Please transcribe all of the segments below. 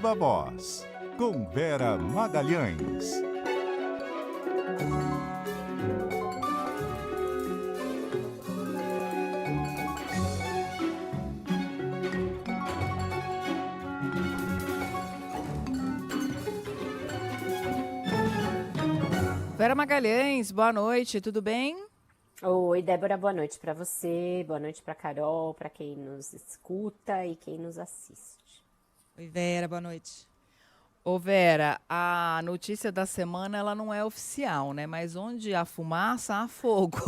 Viva Voz, com Vera Magalhães. Vera Magalhães, boa noite, tudo bem? Oi, Débora, boa noite para você, boa noite para Carol, para quem nos escuta e quem nos assiste. Oi, Vera, boa noite. Ô Vera, a notícia da semana ela não é oficial, né? Mas onde há fumaça, há fogo,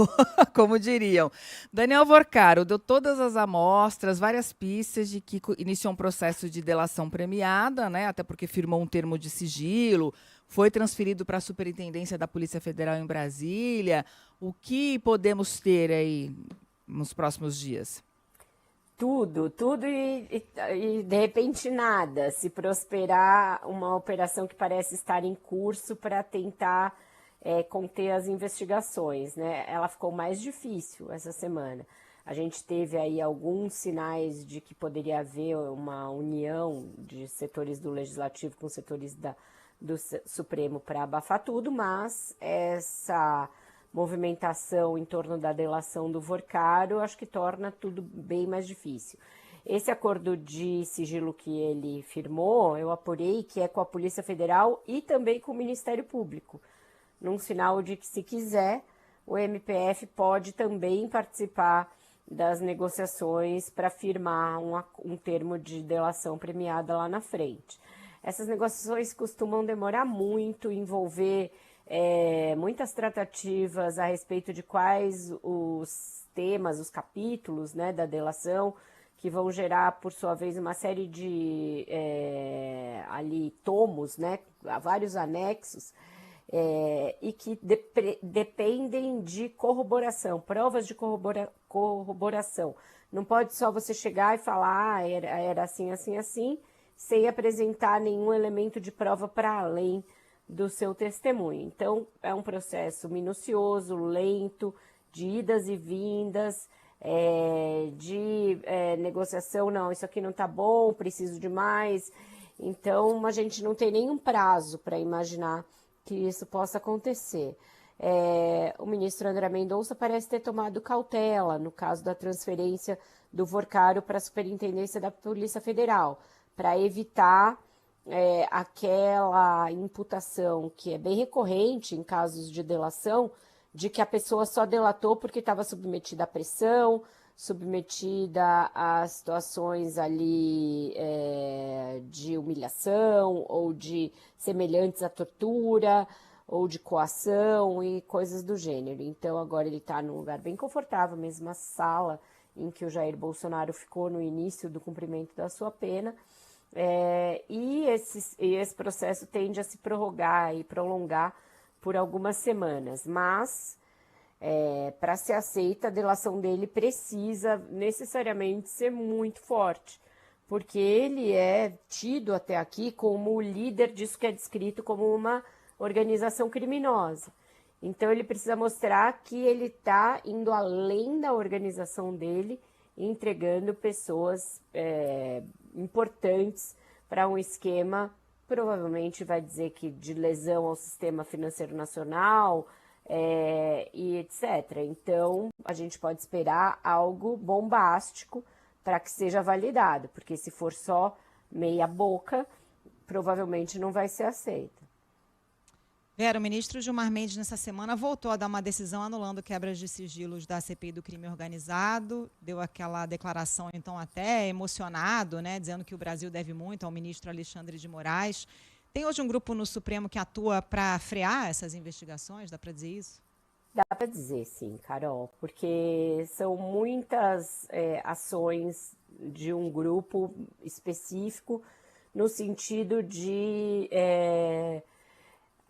como diriam. Daniel Vorcaro deu todas as amostras, várias pistas de que iniciou um processo de delação premiada, né? Até porque firmou um termo de sigilo, foi transferido para a Superintendência da Polícia Federal em Brasília. O que podemos ter aí nos próximos dias? Tudo e de repente nada. Se prosperar uma operação que parece estar em curso para tentar conter as investigações, né? Ela ficou mais difícil essa semana. A gente teve aí alguns sinais de que poderia haver uma união de setores do Legislativo com setores do Supremo para abafar tudo, mas essa movimentação em torno da delação do Vorcaro, acho que torna tudo bem mais difícil. Esse acordo de sigilo que ele firmou, eu apurei que é com a Polícia Federal e também com o Ministério Público, num sinal de que, se quiser, o MPF pode também participar das negociações para firmar um termo de delação premiada lá na frente. Essas negociações costumam demorar muito, envolver muitas tratativas a respeito de quais os temas, os capítulos, né, da delação, que vão gerar, por sua vez, uma série de ali tomos, né, vários anexos, e que dependem de corroboração, provas de corroboração. Não pode só você chegar e falar, era assim, assim, assim, sem apresentar nenhum elemento de prova para além do seu testemunho. Então, é um processo minucioso, lento, de idas e vindas, de negociação, não, isso aqui não está bom, preciso de mais. Então, a gente não tem nenhum prazo para imaginar que isso possa acontecer. O ministro André Mendonça parece ter tomado cautela no caso da transferência do Vorcaro para a Superintendência da Polícia Federal, para evitar aquela imputação que é bem recorrente em casos de delação, de que a pessoa só delatou porque estava submetida à pressão, submetida a situações ali de humilhação ou de semelhantes à tortura ou de coação e coisas do gênero. Então agora ele está num lugar bem confortável, mesma sala em que o Jair Bolsonaro ficou no início do cumprimento da sua pena. E esse processo tende a se prorrogar e prolongar por algumas semanas, mas para ser aceita, a delação dele precisa necessariamente ser muito forte, porque ele é tido até aqui como o líder disso que é descrito como uma organização criminosa. Então ele precisa mostrar que ele está indo além da organização dele, entregando pessoas importantes para um esquema, provavelmente vai dizer que de lesão ao sistema financeiro nacional e etc. Então, a gente pode esperar algo bombástico para que seja validado, porque se for só meia boca, provavelmente não vai ser aceita. Vera, o ministro Gilmar Mendes, nessa semana, voltou a dar uma decisão anulando quebras de sigilos da CPI do crime organizado, deu aquela declaração, então, até emocionado, né, dizendo que o Brasil deve muito ao ministro Alexandre de Moraes. Tem hoje um grupo no Supremo que atua para frear essas investigações? Dá para dizer isso? Dá para dizer, sim, Carol, porque são muitas ações de um grupo específico no sentido de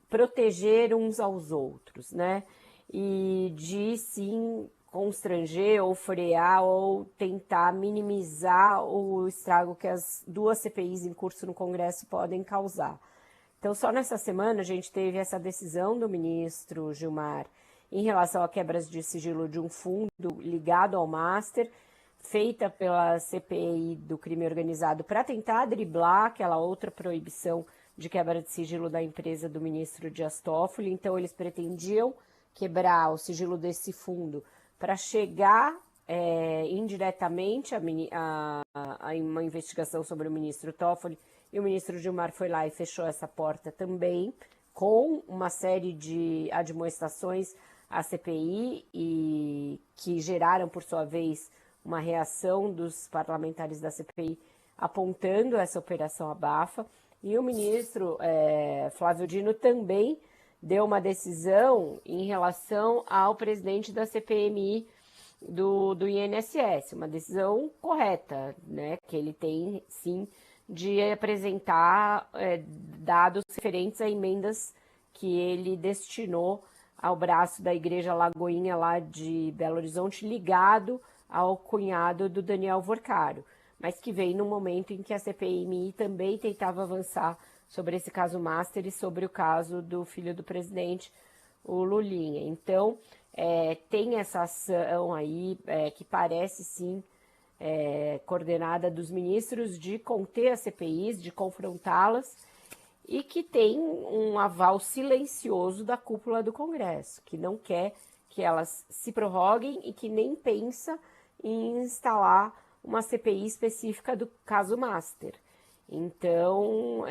proteger uns aos outros, né? E de, sim, constranger ou frear ou tentar minimizar o estrago que as duas CPIs em curso no Congresso podem causar. Então, só nessa semana a gente teve essa decisão do ministro Gilmar em relação a quebras de sigilo de um fundo ligado ao Master, feita pela CPI do crime organizado para tentar driblar aquela outra proibição de quebra de sigilo da empresa do ministro Dias Toffoli. Então, eles pretendiam quebrar o sigilo desse fundo para chegar indiretamente a uma investigação sobre o ministro Toffoli, e o ministro Gilmar foi lá e fechou essa porta também, com uma série de admoestações à CPI, e que geraram, por sua vez, uma reação dos parlamentares da CPI apontando essa operação abafa. E o ministro Flávio Dino também deu uma decisão em relação ao presidente da CPMI do INSS, uma decisão correta, né, que ele tem, sim, de apresentar dados referentes a emendas que ele destinou ao braço da Igreja Lagoinha lá de Belo Horizonte, ligado ao cunhado do Daniel Vorcaro, mas que veio no momento em que a CPMI também tentava avançar sobre esse caso Master e sobre o caso do filho do presidente, o Lulinha. Então, tem essa ação aí que parece, sim, coordenada dos ministros de conter as CPIs, de confrontá-las, e que tem um aval silencioso da cúpula do Congresso, que não quer que elas se prorroguem e que nem pensa em instalar uma CPI específica do caso Master. Então,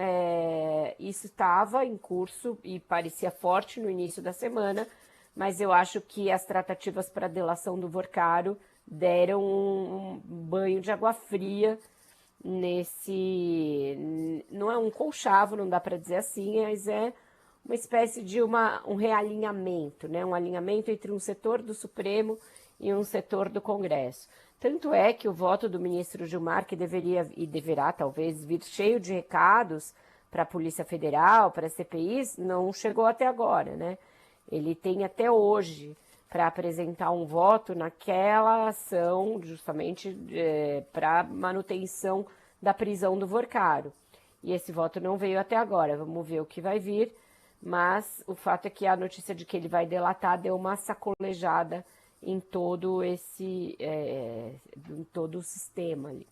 isso estava em curso e parecia forte no início da semana, mas eu acho que as tratativas para a delação do Vorcaro deram um banho de água fria nesse... Não é um conchavo, não dá para dizer assim, mas é uma espécie de um realinhamento, né? Um alinhamento entre um setor do Supremo e um setor do Congresso. Tanto é que o voto do ministro Gilmar, que deveria e deverá talvez vir cheio de recados para a Polícia Federal, para a CPIs, não chegou até agora, né? Ele tem até hoje para apresentar um voto naquela ação justamente para manutenção da prisão do Vorcaro. E esse voto não veio até agora, vamos ver o que vai vir, mas o fato é que a notícia de que ele vai delatar deu uma sacolejada em todo esse, em todo o sistema ali.